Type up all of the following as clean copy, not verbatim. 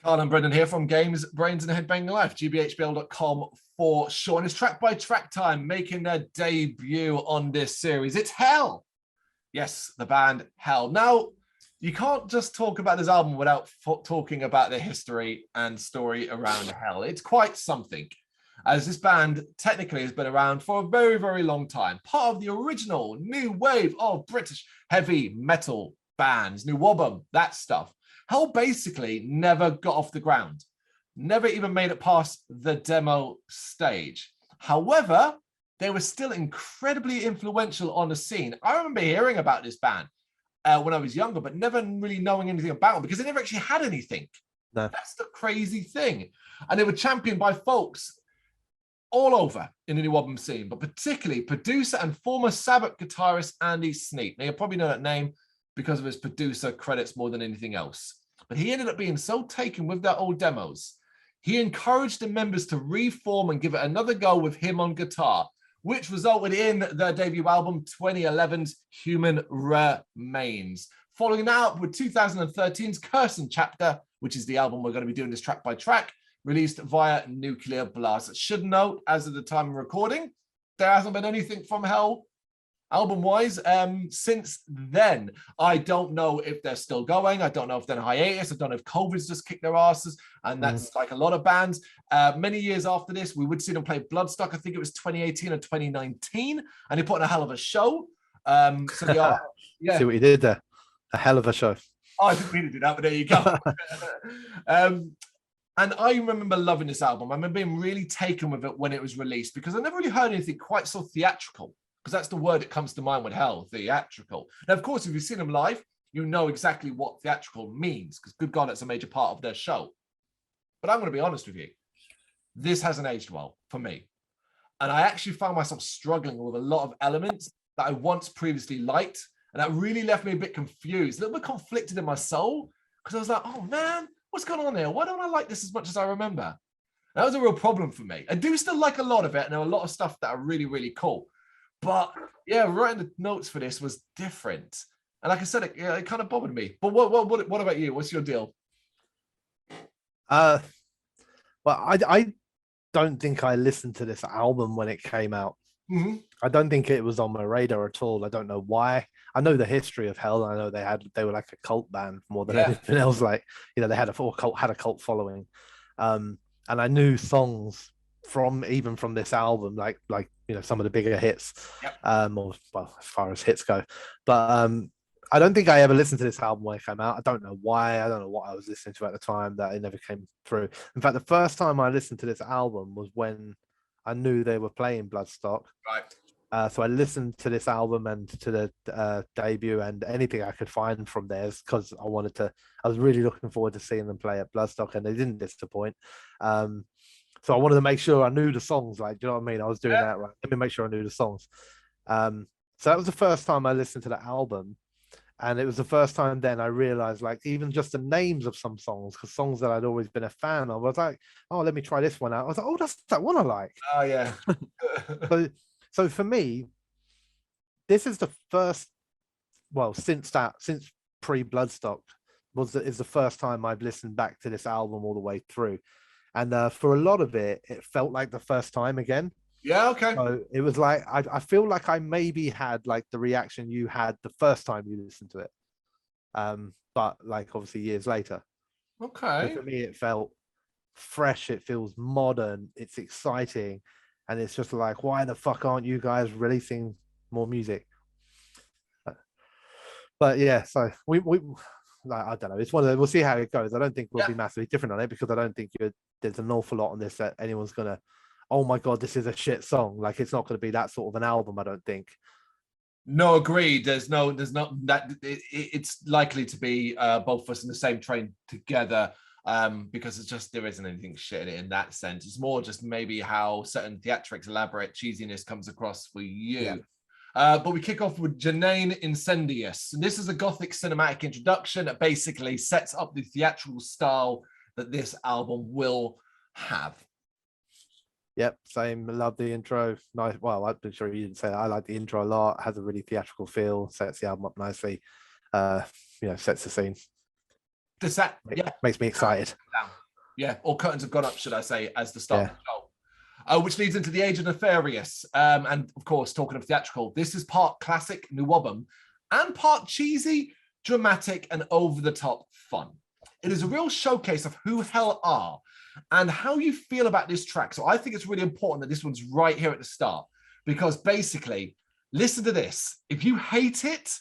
Carl and Brendan here from Games, Brains and a Head-Banging Life, gbhblofficial.com for sure. And it's track by track time, making their debut on this series. It's Hell. Yes, the band Hell. Now, you can't just talk about this album without talking about the history and story around Hell. It's quite something, as this band technically has been around for a very, very long time. Part of the original new wave of British heavy metal bands, New Wobham, that stuff. Hell basically never got off the ground, never even made it past the demo stage. However, they were still incredibly influential on the scene. I remember hearing about this band when I was younger, but never really knowing anything about them because they never actually had anything. No. That's the crazy thing. And they were championed by folks all over in the New Wobham scene, but particularly producer and former Sabbath guitarist Andy Sneap. Now, you probably know that name because of his producer credits more than anything else. But he ended up being so taken with their old demos, he encouraged the members to reform and give it another go with him on guitar, which resulted in their debut album, 2011's Human Remains. Following that up with 2013's Cursing Chapter, which is the album we're going to be doing this track by track, released via Nuclear Blast. Should note, as of the time of recording, there hasn't been anything from Hell album-wise since then. I don't know if they're still going. I don't know if they're in hiatus. I don't know if COVID's just kicked their asses, and that's like a lot of bands. Many years after this, we would see them play Bloodstock. I think it was 2018 or 2019, and they put on a hell of a show. So they are, yeah. See what you did there? A hell of a show. Oh, I didn't mean to do that, but there you go. And I remember loving this album. I remember being really taken with it when it was released because I never really heard anything quite so theatrical, because that's the word that comes to mind with Hell, theatrical. Now, of course, if you've seen them live, you know exactly what theatrical means, because good God, that's a major part of their show. But I'm going to be honest with you. This hasn't aged well for me. And I actually found myself struggling with a lot of elements that I once previously liked. And that really left me a bit confused, a little bit conflicted in my soul, because I was like, oh man, what's going on here? Why don't I like this as much as I remember? That was a real problem for me. I do still like a lot of it, and there are a lot of stuff that are really, really cool. But yeah, writing the notes for this was different. And like I said, it kind of bothered me. But what about you? What's your deal? Well, I don't think I listened to this album when it came out. I don't think it was on my radar at all. I don't know why. I know the history of Hell. I know they were like a cult band more than anything else. Like, you know, they had a cult following. And I knew songs from this album, like you know, some of the bigger hits, or well, as far as hits go. But I don't think I ever listened to this album when it came out. I don't know why. I don't know what I was listening to at the time that it never came through. In fact, the first time I listened to this album was when I knew they were playing Bloodstock. Right. So I listened to this album and to the debut and anything I could find from theirs, because I was really looking forward to seeing them play at Bloodstock, and they didn't disappoint. So I wanted to make sure I knew the songs, like, do you know what I mean? I was doing that right. Let me make sure I knew the songs. So that was the first time I listened to the album. And it was the first time then I realized, like, even just the names of some songs, because songs that I'd always been a fan of, I was like, oh, let me try this one out. I was like, oh, that's that one I like. Oh, yeah. So for me, this is the first, well, since pre-Bloodstock, is the first time I've listened back to this album all the way through. And for a lot of it, it felt like the first time again. Yeah, okay. So it was like, I feel like I maybe had like the reaction you had the first time you listened to it. But like obviously years later. Okay. So for me, it felt fresh. It feels modern. It's exciting. And it's just like, why the fuck aren't you guys releasing more music? But yeah, so we I don't know. It's one of the, we'll see how it goes. I don't think we'll be massively different on it, because I don't think there's an awful lot on this that anyone's gonna, oh my god, this is a shit song. Like, it's not going to be that sort of an album, I don't think. No, agreed. There's not that. It's likely to be both of us in the same train together, because it's just, there isn't anything shit in that sense. It's more just maybe how certain theatrics, elaborate cheesiness comes across for you. Yeah. But we kick off with Janine Incendius. And this is a gothic cinematic introduction that basically sets up the theatrical style that this album will have. Yep, same. Love the intro. Nice. Well, I'm sure you didn't say that. I like the intro a lot. It has a really theatrical feel. Sets the album up nicely. You know, sets the scene. Yeah, makes me excited. Yeah, or curtains have gone up, should I say, as the start of the show. Which leads into The Age of Nefarious. And of course, talking of theatrical, this is part classic new album and part cheesy, dramatic, and over-the-top fun. It is a real showcase of who Hell are and how you feel about this track. So I think it's really important that this one's right here at the start, because basically, listen to this. If you hate it,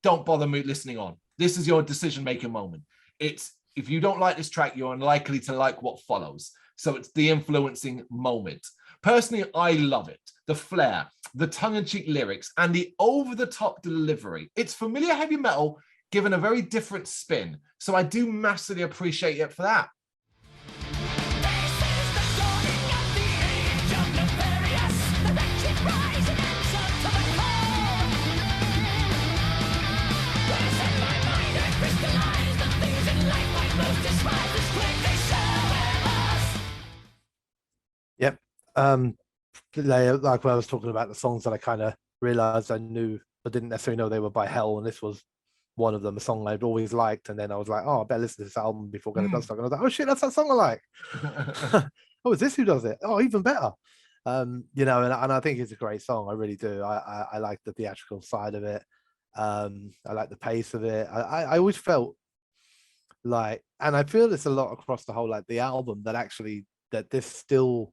don't bother listening on. This is your decision-making moment. If you don't like this track, you're unlikely to like what follows. So it's the influencing moment. Personally, I love it. The flair, the tongue-in-cheek lyrics, and the over-the-top delivery. It's familiar heavy metal given a very different spin. So I do massively appreciate it for that. Yep. Like when I was talking about the songs that I kind of realized I knew but didn't necessarily know they were by Hell, and this was one of them, a song I'd always liked, and then I was like, oh, I better listen to this album before going to do something. And I was like, oh shit, that's that song I like. Oh, is this who does it? Oh, even better. You know, and I think it's a great song. I really do. I like the theatrical side of it. I like the pace of it. I always felt like, and I feel this a lot across the whole, like the album, that actually that this still,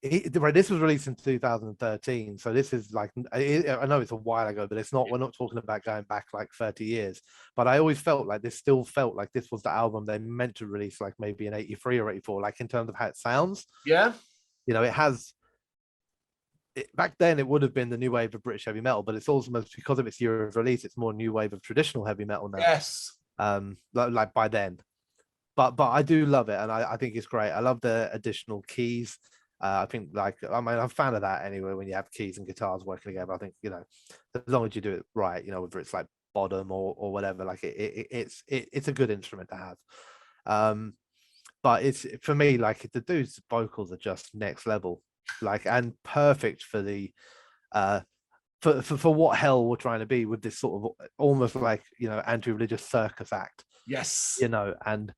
this was released in 2013, so this is like, I know it's a while ago, but it's not, we're not talking about going back like 30 years, but I always felt like this still felt like this was the album they meant to release, like maybe in 83 or 84, like in terms of how it sounds. Yeah, you know, it has back then it would have been the new wave of British heavy metal, but it's also, because of its year of release, it's more new wave of traditional heavy metal now. Yes. Like by then, but I do love it, and I think it's great. I love the additional keys. I think, like, I mean, I'm a fan of that anyway. When you have keys and guitars working together, I think, you know, as long as you do it right, you know, whether it's like bottom or whatever, like it's a good instrument to have. But it's, for me, like, the dude's vocals are just next level, like, and perfect for the for what Hell we're trying to be with this sort of almost like, you know, anti-religious circus act. Yes. You know, and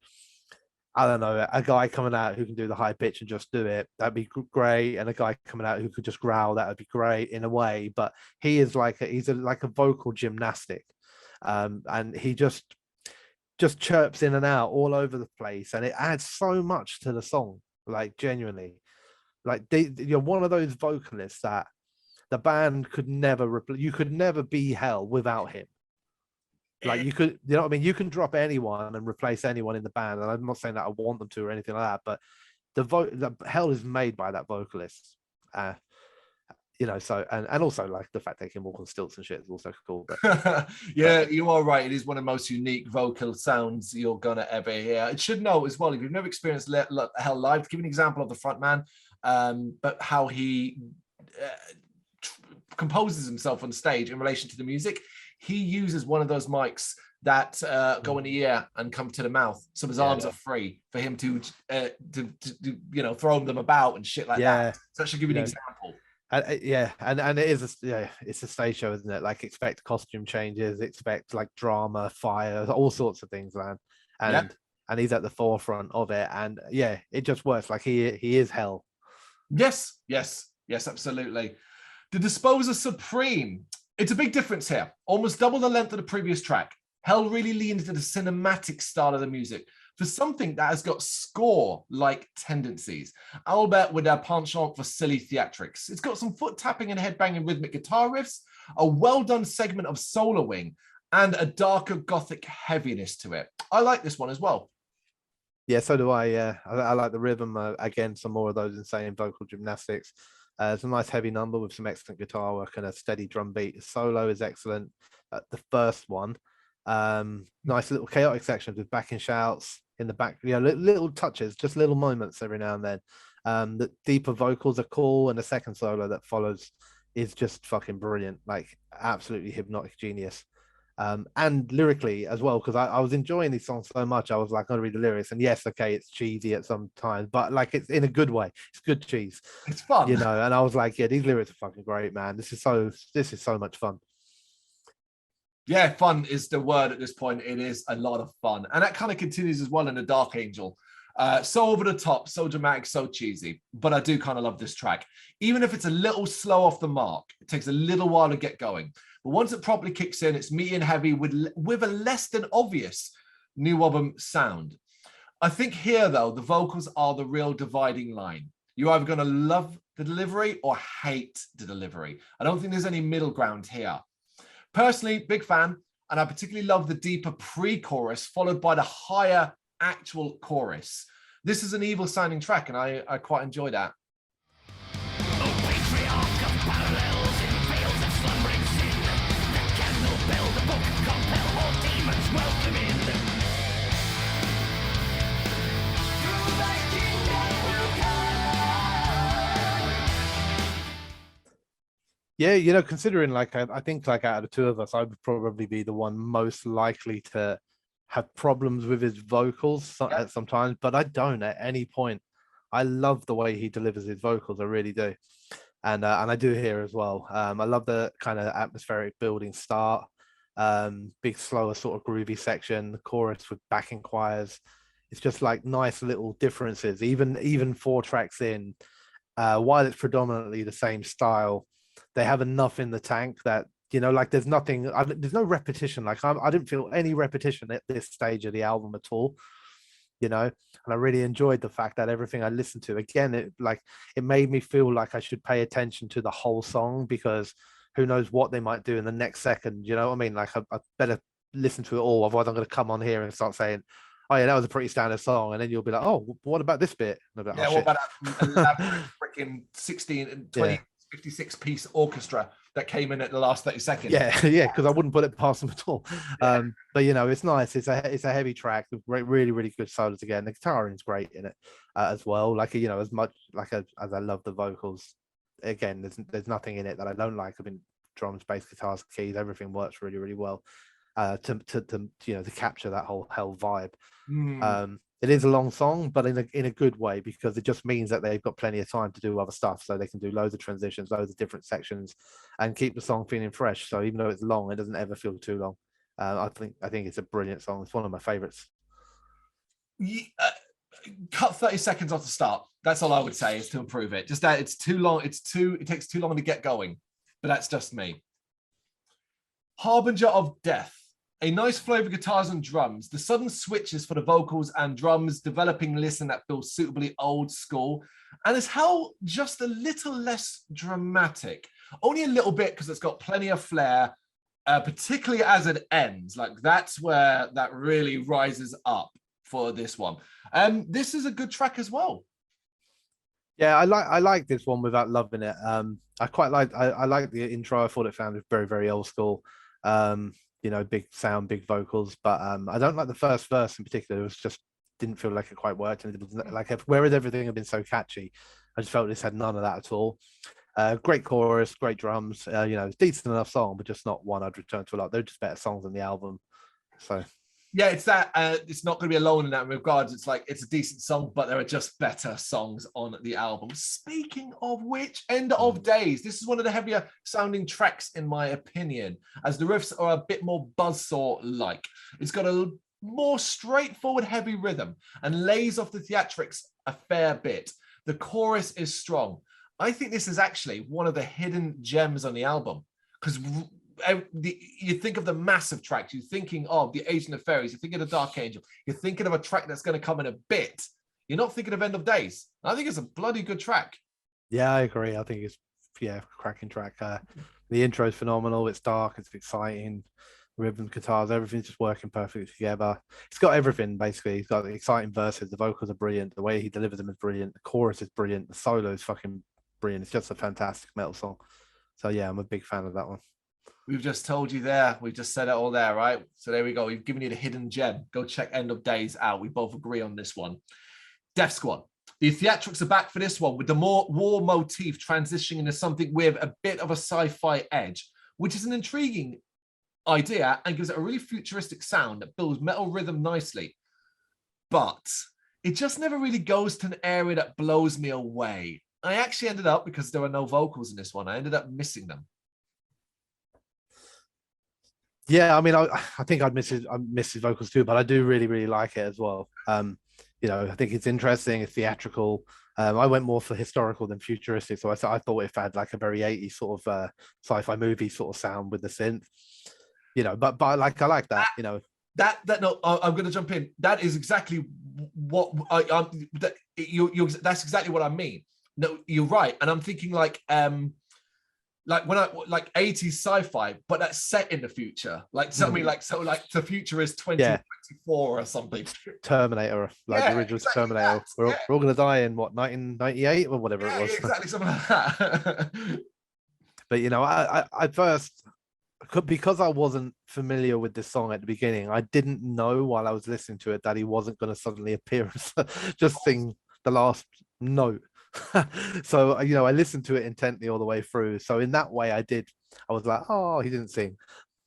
I don't know, a guy coming out who can do the high pitch and just do it, that'd be great. And a guy coming out who could just growl, that would be great in a way. But he is like he's like a vocal gymnastic, and he just chirps in and out all over the place, and it adds so much to the song. Like, genuinely, like you're one of those vocalists that the band could never you could never be Hell without him. Like, you could, you know what I mean? You can drop anyone and replace anyone in the band, and I'm not saying that I want them to or anything like that, but the Hell is made by that vocalist. You know, so and also, like, the fact they can walk on stilts and shit is also cool. But yeah, you are right. It is one of the most unique vocal sounds you're gonna ever hear. It should know as well, if you've never experienced Hell live, to give an example of the front man, but how he composes himself on stage in relation to the music. He uses one of those mics that go in the ear and come to the mouth, so his arms are free for him to you know, throw them about and shit like that. So that should give you an example. And it is it's a stage show, isn't it? Like, expect costume changes, expect like drama, fire, all sorts of things, man. And he's at the forefront of it, and it just works. Like, he is Hell. Yes, absolutely. The Disposer Supreme. It's a big difference here. Almost double the length of the previous track. Hell really leaned into the cinematic style of the music for something that has got score-like tendencies, albeit with their penchant for silly theatrics. It's got some foot tapping and head-banging rhythmic guitar riffs, a well-done segment of soloing, and a darker gothic heaviness to it. I like this one as well. Yeah, so do I. I like the rhythm. Again, some more of those insane vocal gymnastics. It's a nice heavy number with some excellent guitar work and a steady drum beat. The solo is excellent. The first one, nice little chaotic sections with backing shouts in the back. You know, little touches, just little moments every now and then. The deeper vocals are cool, and the second solo that follows is just fucking brilliant. Like, absolutely hypnotic genius. And lyrically as well, because I was enjoying these songs so much, I was like, I'm gonna read the lyrics, and yes, okay, it's cheesy at some times, but like, it's in a good way. It's good cheese. It's fun, you know. And I was like, yeah, these lyrics are fucking great, man. This is so much fun. Yeah, fun is the word at this point. It is a lot of fun. And that kind of continues as well in The Dark Angel. So over the top, so dramatic, so cheesy. But I do kind of love this track. Even if it's a little slow off the mark, it takes a little while to get going. But once it properly kicks in, it's meaty and heavy with a less than obvious new album sound. I think here, though, the vocals are the real dividing line. You're either going to love the delivery or hate the delivery. I don't think there's any middle ground here. Personally, big fan, and I particularly love the deeper pre-chorus followed by the higher actual chorus. This is an evil sounding track, and I quite enjoy that. Yeah, you know, considering like I think like out of the two of us, I would probably be the one most likely to have problems with his vocals at sometimes, but I don't at any point. I love the way he delivers his vocals, I really do, and I do here as well. I love the kind of atmospheric building start, big slower sort of groovy section, the chorus with backing choirs. It's just like nice little differences, even 4 tracks in, while it's predominantly the same style. They have enough in the tank that, you know, like there's nothing, there's no repetition. Like I didn't feel any repetition at this stage of the album at all, you know, and I really enjoyed the fact that everything I listened to, again, it made me feel like I should pay attention to the whole song, because who knows what they might do in the next second, you know what I mean? Like I better listen to it all, otherwise I'm going to come on here and start saying, oh yeah, that was a pretty standard song, and then you'll be like, oh, what about this bit? And I'll be like, yeah, what about that freaking 16 and 20 56-piece orchestra that came in at the last 30 seconds? Yeah, because I wouldn't put it past them at all. But you know, it's nice. It's a heavy track with really, really good solos again. The guitaring is great in it as well. Like, you know, as much like as I love the vocals, again, there's nothing in it that I don't like. I mean, drums, bass, guitars, keys, everything works really, really well to you know, to capture that whole hell vibe. It is a long song, but in a good way, because it just means that they've got plenty of time to do other stuff, so they can do loads of transitions, loads of different sections, and keep the song feeling fresh. So even though it's long, it doesn't ever feel too long. I think it's a brilliant song. It's one of my favorites. Cut 30 seconds off the start. That's all I would say, is to improve it. Just that it's too long. It takes too long to get going. But that's just me. Harbinger of Death. A nice flow of guitars and drums, the sudden switches for the vocals and drums, developing listen that feels suitably old school, and as hell just a little less dramatic. Only a little bit, because it's got plenty of flair, particularly as it ends. Like that's where that really rises up for this one. This is a good track as well. Yeah, I like this one without loving it. I quite like I like the intro. I thought it sounded very, very old school. You know, big sound, big vocals, but I don't like the first verse in particular. It was just didn't feel like it quite worked, and it was like, whereas everything had been so catchy, I just felt this had none of that at all. Great chorus, great drums, you know, it's decent enough song, but just not one I'd return to a lot. They're just better songs on the album. So yeah, it's that it's not going to be alone in that regard. It's like it's a decent song, but there are just better songs on the album. Speaking of which, End of Days. This is one of the heavier sounding tracks in my opinion, as the riffs are a bit more buzzsaw-like. It's got a more straightforward heavy rhythm and lays off the theatrics a fair bit. The chorus is strong. I think this is actually one of the hidden gems on the album, because you think of the massive tracks, you're thinking of the Agent of Fairies, you're thinking of Dark Angel, you're thinking of a track that's going to come in a bit. You're not thinking of End of Days. I think it's a bloody good track. Yeah, I agree. I think it's cracking track. The intro is phenomenal. It's dark, it's exciting. Rhythm, guitars, everything's just working perfectly together. It's got everything basically. He's got the exciting verses, the vocals are brilliant, the way he delivers them is brilliant, the chorus is brilliant, the solo is fucking brilliant. It's just a fantastic metal song. So yeah, I'm a big fan of that one. We've just told you there. We've just said it all there, right? So there we go. We've given you the hidden gem. Go check End of Days out. We both agree on this one. Death Squad. The theatrics are back for this one, with the more war motif transitioning into something with a bit of a sci-fi edge, which is an intriguing idea and gives it a really futuristic sound that builds metal rhythm nicely. But it just never really goes to an area that blows me away. I actually ended up, because there were no vocals in this one, I ended up missing them. Yeah, I mean, I think I miss his vocals too, but I do really, really like it as well. I think it's interesting, it's theatrical. I went more for historical than futuristic, so I thought it had like a very 80s sort of sci-fi movie sort of sound with the synth, but like I like that, That no, I'm going to jump in. That is exactly what that's exactly what I mean. No, you're right, and I'm thinking like when I like 80s sci-fi, but that's set in the future. Like so, I mean, like the future is 2024 or something. Terminator, like the original exactly Terminator. that. We're all gonna die in what 1998 or whatever it was. Exactly something like that. But I first, because I wasn't familiar with this song at the beginning, I didn't know while I was listening to it that he wasn't going to suddenly appear and just sing the last note. So I listened to it intently all the way through. So in that way, I was like, oh, he didn't sing.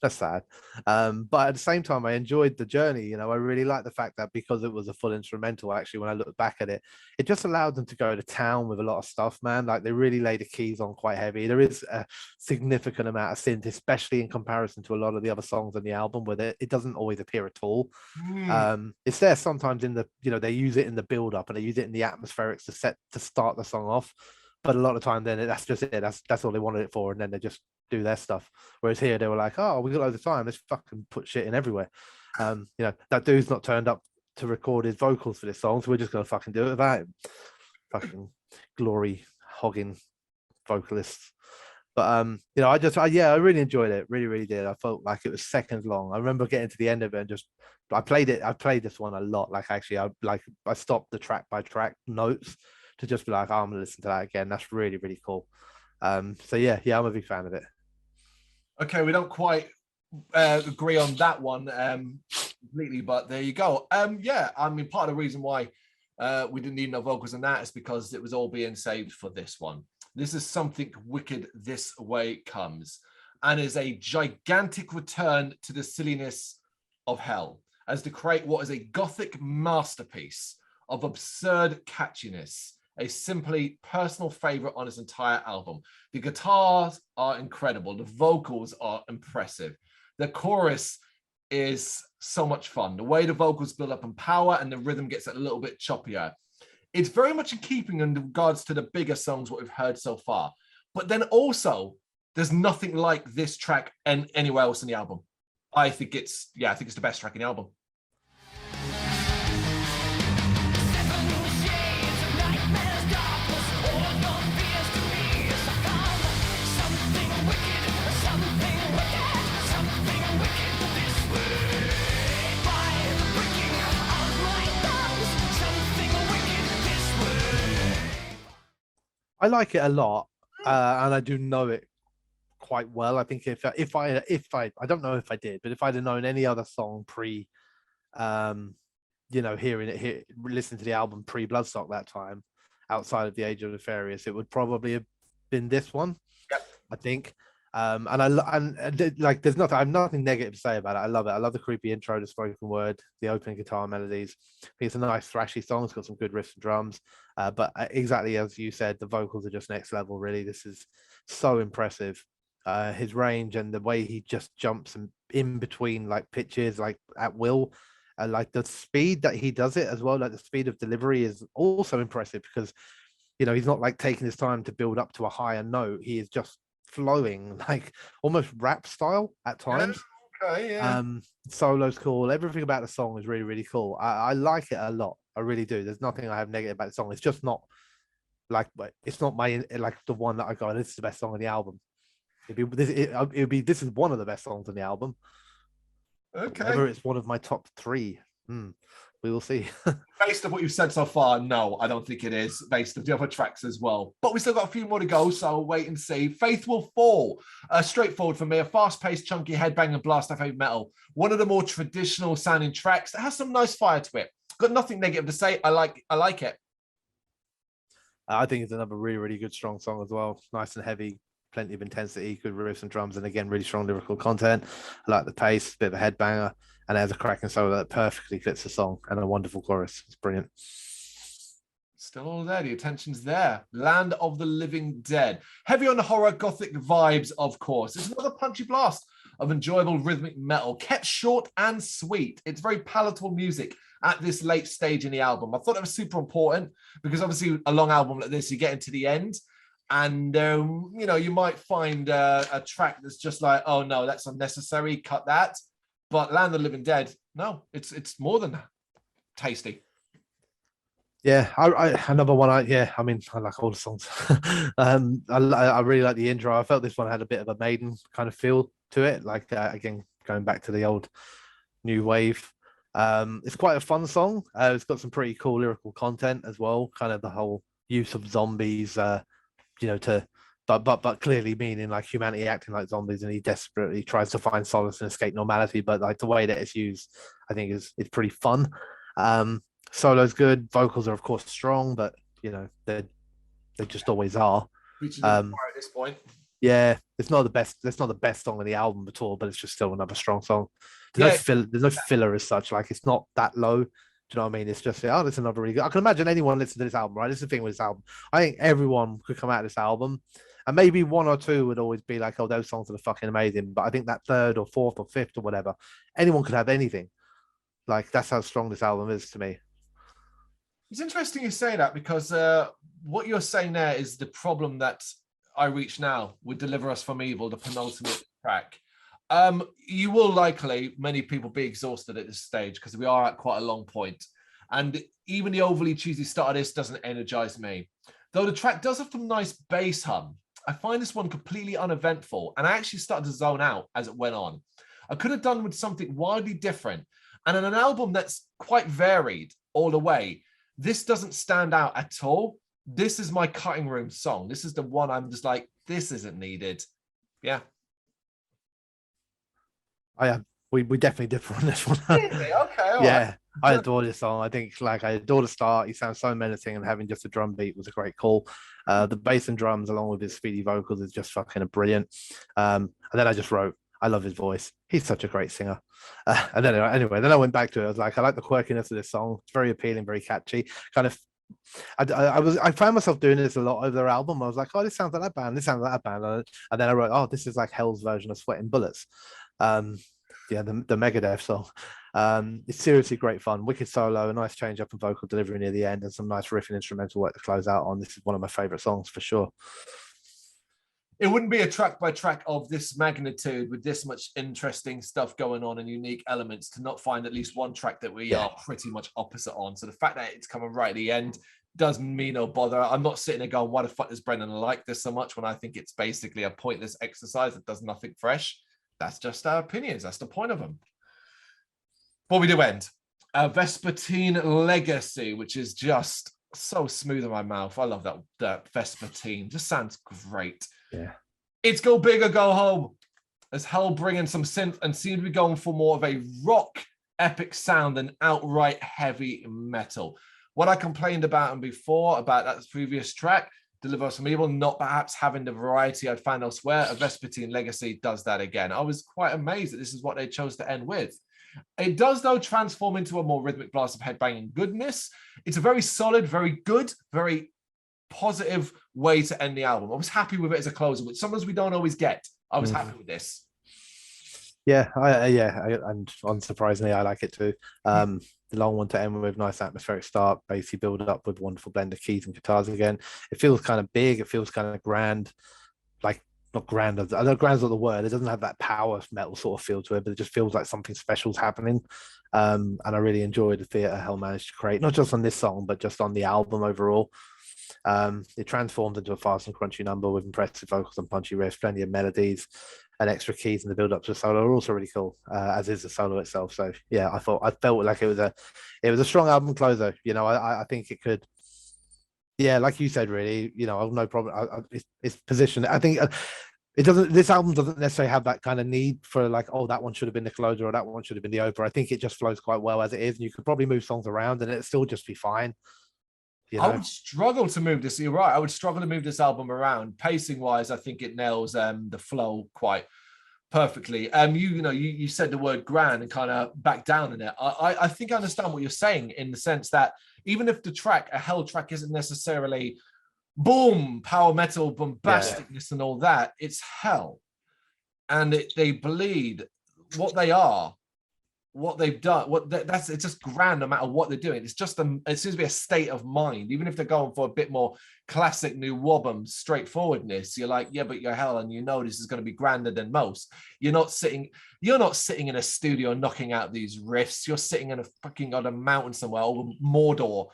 That's sad. But at the same time, I enjoyed the journey. I really like the fact that because it was a full instrumental, actually, when I look back at it, it just allowed them to go to town with a lot of stuff, man. Like they really lay the keys on quite heavy. There is a significant amount of synth, especially in comparison to a lot of the other songs on the album, where it doesn't always appear at all. It's there sometimes in the, they use it in the build up and they use it in the atmospherics to start the song off. But a lot of time, then that's just it. That's all they wanted it for, and then they just do their stuff. Whereas here, they were like, "Oh, we got loads of time. Let's fucking put shit in everywhere." That dude's not turned up to record his vocals for this song, so we're just gonna fucking do it without him. Fucking glory hogging vocalists. But I really enjoyed it. Really, really did. I felt like it was seconds long. I remember getting to the end of it and just I played this one a lot. Like actually, I stopped the track by track notes to just be like, oh, I'm gonna listen to that again. That's really, really cool. So yeah, I'm a big fan of it. Okay, we don't quite agree on that one completely, but there you go. Yeah, I mean, part of the reason why we didn't need no vocals on that is because it was all being saved for this one. This is Something Wicked This Way Comes, and is a gigantic return to the silliness of Hell, as to create what is a gothic masterpiece of absurd catchiness, a simply personal favorite on his entire album. The guitars are incredible. The vocals are impressive. The chorus is so much fun. The way the vocals build up in power and the rhythm gets a little bit choppier. It's very much in keeping in regards to the bigger songs what we've heard so far. But then also, there's nothing like this track anywhere else in the album. I think it's the best track in the album. I like it a lot, and I do know it quite well. I think if I don't know if I did, but if I'd have known any other song hearing it here, listening to the album pre Bloodstock that time, outside of the Age of the Nefarious, it would probably have been this one. Yep. I think. There's nothing. I have nothing negative to say about it. I love it. I love the creepy intro, the spoken word, the opening guitar melodies. I think it's a nice thrashy song. It's got some good riffs and drums. But exactly as you said, the vocals are just next level. Really, this is so impressive. His range and the way he just jumps in between like pitches, like at will. Like the speed that he does it as well. Like the speed of delivery is also impressive because he's not like taking his time to build up to a higher note. He is just flowing like almost rap style at times. Okay, yeah. Solo's cool. Everything about the song is really, really cool. I like it a lot. I really do. There's nothing I have negative about the song. It's just not like, it's not my like the one that I go, this is the best song on the album. This is one of the best songs on the album. Okay. Whether it's one of my top 3, we will see. Based on what you've said so far, no, I don't think it is. Based on the other tracks as well. But we still got a few more to go, so wait and see. Faith Will Fall. Straightforward for me. A fast-paced, chunky headbang and blast off heavy metal. One of the more traditional sounding tracks that has some nice fire to it. Got nothing negative to say. I like it. I think it's another really, really good, strong song as well. Nice and heavy. Plenty of intensity, good riffs and drums, and again, really strong lyrical content. I like the pace, bit of a headbanger, and there's a cracking solo that perfectly fits the song, and a wonderful chorus. It's brilliant. Still all there. The attention's there. Land of the Living Dead. Heavy on the horror gothic vibes, of course. It's another punchy blast of enjoyable rhythmic metal, kept short and sweet. It's very palatable music at this late stage in the album. I thought that was super important because obviously a long album like this, you get into the end and, you know, you might find a track that's just like, oh no, that's unnecessary, cut that. But Land of the Living Dead, no, it's more than that. Tasty. Yeah, another one. I mean, I like all the songs. I really like the intro. I felt this one had a bit of a Maiden kind of feel to it. Like again, going back to the old new wave. It's quite a fun song. It's got some pretty cool lyrical content as well. Kind of the whole use of zombies, you know, but clearly meaning like humanity acting like zombies, and he desperately tries to find solace and escape normality. But like the way that it's used, I think is pretty fun. Solo's good. Vocals are of course strong, but you know they just always are. At this point, yeah, it's not the best. It's not the best song on the album at all, but it's just still another strong song. There's no filler as such. Like it's not that low. Do you know what I mean? It's just that's another really good. I can imagine anyone listening to this album, right? This is the thing with this album. I think everyone could come out of this album, and maybe one or two would always be like, "Oh, those songs are fucking amazing." But I think that third or fourth or fifth or whatever, anyone could have anything. Like that's how strong this album is to me. It's interesting you say that because what you're saying there is the problem that I Reach Now would Deliver Us from Evil, the penultimate track. You will likely, many people, be exhausted at this stage because we are at quite a long point. And even the overly cheesy start of this doesn't energize me. Though the track does have some nice bass hum, I find this one completely uneventful, and I actually started to zone out as it went on. I could have done with something wildly different. And in an album that's quite varied all the way, this doesn't stand out at all. This is my cutting room song. This is the one I'm just like, this isn't needed. Yeah. We definitely differ on this one. Really? Okay. Yeah. Right. I adore this song. I think like I adore the start. He sounds so menacing, and having just a drum beat was a great call. The bass and drums, along with his speedy vocals, is just fucking brilliant. And then I just wrote, I love his voice. He's such a great singer. And then anyway, then I went back to it. I was like, I like the quirkiness of this song. It's very appealing, very catchy. Kind of, I found myself doing this a lot over their album. I was like, oh, this sounds like that band. This sounds like that band. And then I wrote, oh, this is like Hell's version of Sweating Bullets. Yeah, the Megadeth song. It's seriously great fun. Wicked solo, a nice change up in vocal delivery near the end, and some nice riff and instrumental work to close out on. This is one of my favorite songs for sure. It wouldn't be a track by track of this magnitude with this much interesting stuff going on and unique elements to not find at least one track that we are pretty much opposite on. So the fact that it's coming right at the end does me no bother. I'm not sitting there going, why the fuck does Brendan like this so much, when I think it's basically a pointless exercise that does nothing fresh. That's just our opinions. That's the point of them. Before we do end, Vespertine Legacy, which is just so smooth in my mouth. I love that Vespertine. Just sounds great. Yeah. It's go big or go home. As Hell bring in some synth and seem to be going for more of a rock epic sound than outright heavy metal. What I complained about before about that previous track, Deliver Us from Evil, not perhaps having the variety I'd found elsewhere, a Vespertine Legacy does that again. I was quite amazed that this is what they chose to end with. It does, though, transform into a more rhythmic blast of headbanging goodness. It's a very solid, very good, very positive way to end the album. I was happy with it as a closer, which sometimes we don't always get. I was happy with this. Yeah, and unsurprisingly, I like it too. The long one to end with, nice atmospheric start, basically build up with wonderful blend of keys and guitars again. It feels kind of big, it feels kind of grand, like not grand, I know grand's not the word, it doesn't have that power metal sort of feel to it, but it just feels like something special's happening. And I really enjoyed the theatre Hell managed to create, not just on this song, but just on the album overall. It transformed into a fast and crunchy number with impressive vocals and punchy riffs, plenty of melodies and extra keys, and the build up to the solo are also really cool, as is the solo itself. So yeah, I felt like it was a strong album closer. You know, I think it could, yeah, like you said, really, you know, no problem. It's positioned. I think this album doesn't necessarily have that kind of need for like, oh, that one should have been the closer or that one should have been the opener. I think it just flows quite well as it is, and you could probably move songs around and it'd still just be fine. You know? I would struggle to move this. You're right. I would struggle to move this album around. Pacing wise, I think it nails the flow quite perfectly. You said the word grand and kind of back down in it. I think I understand what you're saying, in the sense that even if the track, a Hell track, isn't necessarily boom, power metal, bombasticness and all that, it's Hell. and they bleed what they are, what they've done, that's it's just grand no matter what they're doing. It's just it seems to be a state of mind, even if they're going for a bit more classic new Wobbum straightforwardness. You're like, yeah, but you're Hell, and you know this is going to be grander than most. You're not sitting in a studio knocking out these riffs. You're sitting in a fucking on a mountain somewhere, or Mordor,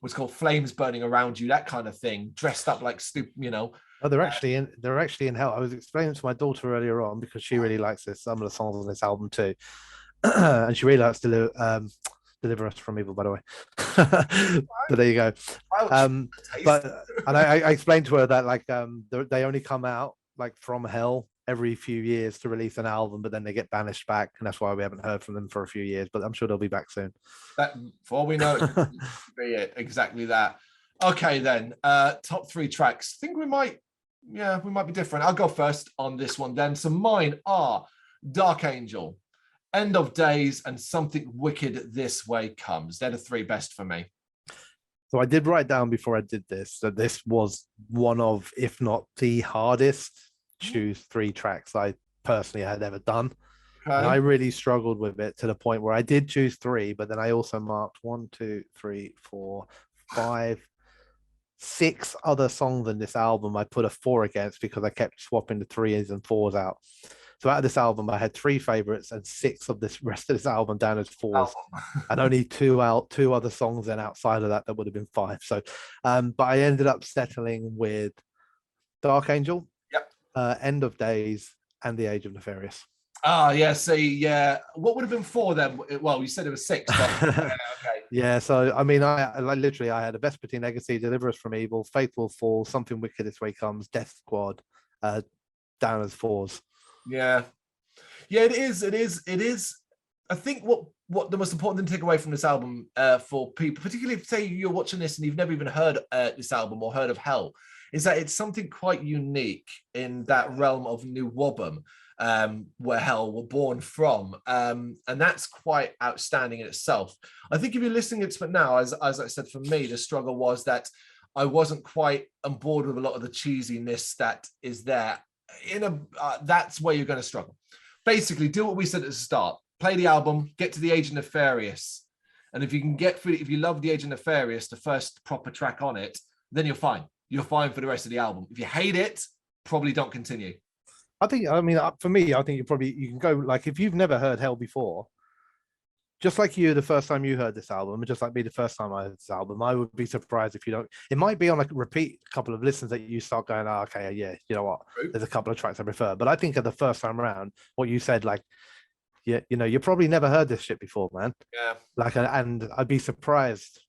what's called flames burning around you, that kind of thing, dressed up like stupid, you know. Oh, they're actually in Hell. I was explaining to my daughter earlier on because she really likes some of the songs on this album too. And she really likes Deliver Us from Evil, by the way. But there you go. But I explained to her that like they only come out like from Hell every few years to release an album, but then they get banished back, and that's why we haven't heard from them for a few years. But I'm sure they'll be back soon. That, for all we know, it could be it. Exactly that. Okay, then top 3 tracks. I think we might be different. I'll go first on this one then. So mine are Dark Angel, End of Days, and Something Wicked This Way Comes. They're the 3 best for me. So I did write down before I did this that this was one of, if not the hardest, choose 3 tracks I personally had ever done. Okay. And I really struggled with it to the point where I did choose 3, but then I also marked 1, 2, 3, 4, 5, 6 other songs in this album I put a 4 against because I kept swapping the 3s and 4s out. So out of this album, I had 3 favorites and 6 of this rest of this album down as 4s, and only 2 other songs then outside of that would have been 5. So, but I ended up settling with Dark Angel, End of Days, and The Age of Nefarious. Ah, yeah. See, yeah. What would have been 4 then? Well, you said it was 6. But, okay. Yeah. So I mean, I literally I had a Vespertine Legacy, Deliver Us from Evil, Faith Will Fall, Something Wicked This Way Comes, Death Squad, down as 4s. Yeah, it is. I think what the most important thing to take away from this album for people, particularly if say you're watching this and you've never even heard this album or heard of Hell, is that it's something quite unique in that realm of new Wobbum, where Hell were born from, and that's quite outstanding in itself. I think if you're listening to it now, as I said, for me, the struggle was that I wasn't quite on board with a lot of the cheesiness that is there. That's where you're going to struggle. Basically, do what we said at the start. Play the album, get to The Age of Nefarious, and if you can get through, if you love The Age of Nefarious, the first proper track on it, then you're fine. You're fine for the rest of the album. If you hate it, probably don't continue. I mean, for me, I think you can go, like, if you've never heard Hell before, just like you, the first time you heard this album, just like me, the first time I heard this album, I would be surprised if you don't. It might be on like a repeat couple of listens that you start going, oh, okay, yeah, you know what? There's a couple of tracks I prefer. But I think at the first time around, what you said, like, yeah, you know, you probably never heard this shit before, man. Yeah. Like, and I'd be surprised.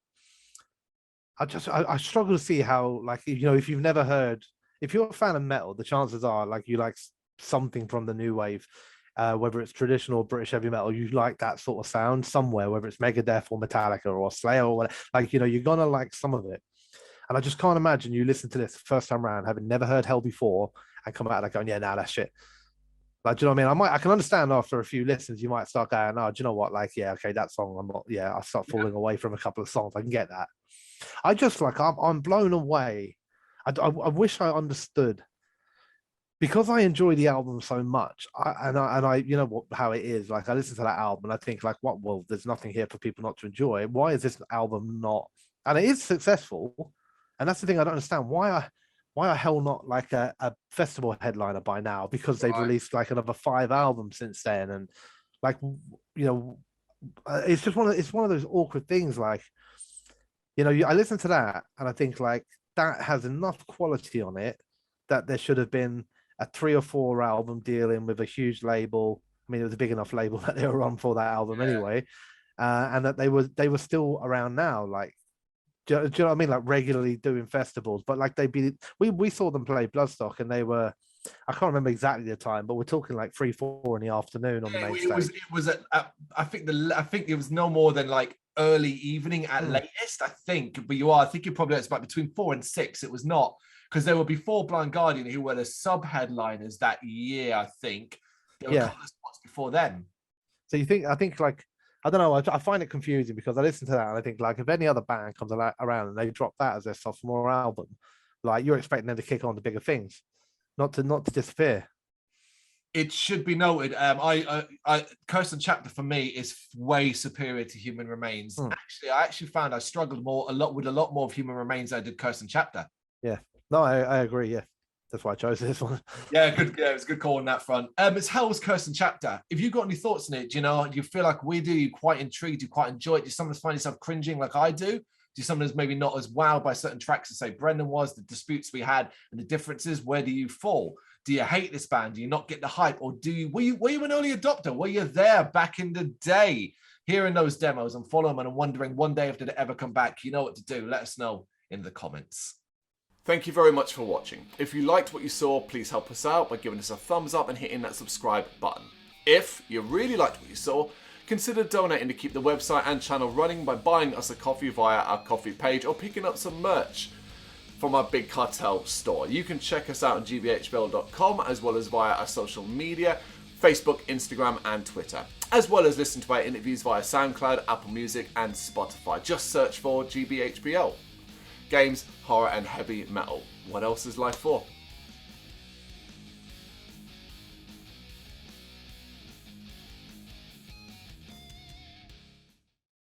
I struggle to see how, like, you know, if you've never heard, if you're a fan of metal, the chances are, like, you like something from the new wave. Whether it's traditional British heavy metal, you like that sort of sound somewhere, whether it's Megadeth or Metallica or Slayer or whatever, like, you know, you're gonna like some of it. And I just can't imagine you listen to this first time around, having never heard Hell before, and come out like going, yeah, nah, that's shit. Like, do you know what I mean? I can understand after a few listens, you might start going, oh, do you know what? Like, yeah, okay, that song, I start falling away from a couple of songs. I can get that. I just like, I'm blown away. I wish I understood. Because I enjoy the album so much, I you know how it is. Like, I listen to that album and I think, like, what? Well, there's nothing here for people not to enjoy. Why is this album not? And it is successful, and that's the thing I don't understand. Why are Hell not like a festival headliner by now? Because they've released like another 5 albums since then, and like, you know, it's just one of those awkward things. Like, you know, I listen to that and I think, like, that has enough quality on it that there should have been a 3 or 4 album dealing with a huge label. I mean, it was a big enough label that they were on for that album anyway, and that they were still around now. Like, do you know what I mean? Like, regularly doing festivals, but like we saw them play Bloodstock, and they were, I can't remember exactly the time, but we're talking like 3, 4 in the afternoon on the main stage. It was I think it was no more than like early evening at latest, I think. But I think you're probably, it's about between 4 and 6. It was not. Because there were before Blind Guardian, who were the sub-headliners that year, I think. There were a couple of spots before them. So I think like, I don't know, I find it confusing because I listen to that and I think, like, if any other band comes around and they drop that as their sophomore album, like, you're expecting them to kick on to bigger things, not to disappear. It should be noted. Kirsten Chapter for me is way superior to Human Remains. Actually, I found I struggled with a lot more of Human Remains than I did Kirsten Chapter. Yeah, no, I agree. Yeah, that's why I chose this one. Yeah, good. Yeah, it was a good call on that front. It's Hell's Kirsten Chapter. If you've got any thoughts on it, do you feel like we do? You quite intrigued? You quite enjoy it? Do you sometimes find yourself cringing like I do? Do you sometimes maybe not as wowed by certain tracks as say Brendan was? The disputes we had and the differences. Where do you fall? Do you hate this band? Do you not get the hype? Or were you an early adopter? Were you there back in the day, hearing those demos and following them and wondering one day if they'd ever come back? You know what to do. Let us know in the comments. Thank you very much for watching. If you liked what you saw, please help us out by giving us a thumbs up and hitting that subscribe button. If you really liked what you saw, consider donating to keep the website and channel running by buying us a coffee via our coffee page or picking up some merch from our Big Cartel store. You can check us out on gbhbl.com as well as via our social media, Facebook, Instagram and Twitter, as well as listen to our interviews via SoundCloud, Apple Music and Spotify. Just search for GBHBL. Games, horror and heavy metal. What else is life for?